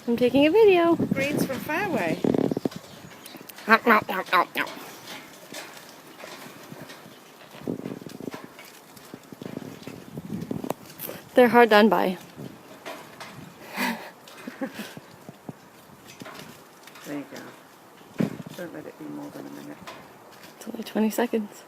I'm taking a video. Greens from far away. They're hard done by. There you go. Don't let it be more than a minute. It's only 20 seconds.